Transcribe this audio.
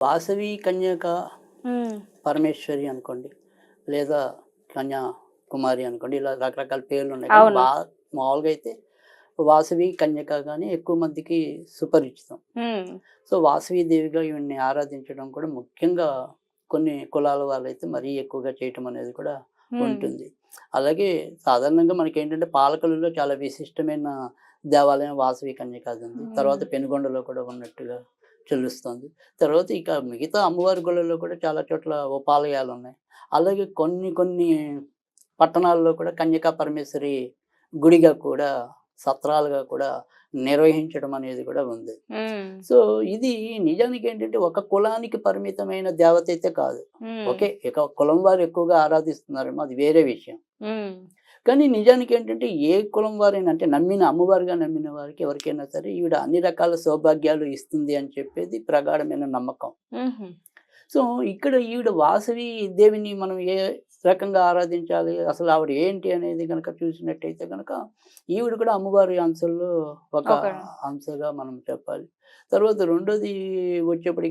వాసవి కన్యక హ్మ్. పరమేశ్వరి అనుకోండి, లేదా కన్యాకుమారి అనుకోండి, ఇలా రకరకాల పేర్లు ఉన్నాయి. కానీ అవును. మామూలుగా అయితే వాసవి కన్యక గాని ఎక్కువ మందికి సుపరిచితం. హ్మ్. సో, వాసవి దేవిగా ఈవిడ్ని ఆరాధించడం కూడా ముఖ్యంగా కొన్ని కులాల వాళ్ళైతే మరీ ఎక్కువగా చేయటం అనేది కూడా హ్మ్. ఉంటుంది. అలాగే సాధారణంగా మనకేంటంటే పాలకొల్లులో చాలా విశిష్టమైన దేవాలయం వాసవి కన్యకాది ఉంది. తర్వాత హ్మ్. పెనుగొండలో కూడా ఉన్నట్టుగా తెలుస్తోంది. తర్వాత ఇక మిగతా అమ్మవారి గుళ్ళలో కూడా చాలా చోట్ల ఉపాలయాలున్నాయి. అలాగే కొన్ని కొన్ని పట్టణాల్లో కూడా కన్యకా పరమేశ్వరి గుడిగా కూడా సత్రాలుగా కూడా నిర్వహించడం అనేది కూడా ఉంది. హ్మ్. సో, ఇది నిజానికేంటంటే ఒక కులానికి పరిమితమైన దేవత అయితే కాదు. హ్మ్. ఓకే. ఇక కులం వారు ఎక్కువగా ఆరాధిస్తున్నారేమో అది వేరే విషయం. హ్మ్. కానీ నిజానికేంటంటే ఏ కులం వారైనా అంటే నమ్మిన అమ్మవారుగా నమ్మిన వారికి ఎవరికైనా సరే ఈవిడ అన్ని రకాల సౌభాగ్యాలు ఇస్తుంది అని చెప్పేది ప్రగాఢమైన నమ్మకం. హుహు. సో, ఇక్కడ ఈవిడ వాసవి దేవిని మనం ఏ రకంగా ఆరాధించాలి? అసలు ఆవిడ ఏంటి అనేది గనక చూసినట్టయితే గనక, ఈవిడ కూడా అమ్మవారి అంశల్లో ఒక ఒక అంశగా మనం చెప్పాలి. తర్వాత రెండోది వచ్చేప్పటికి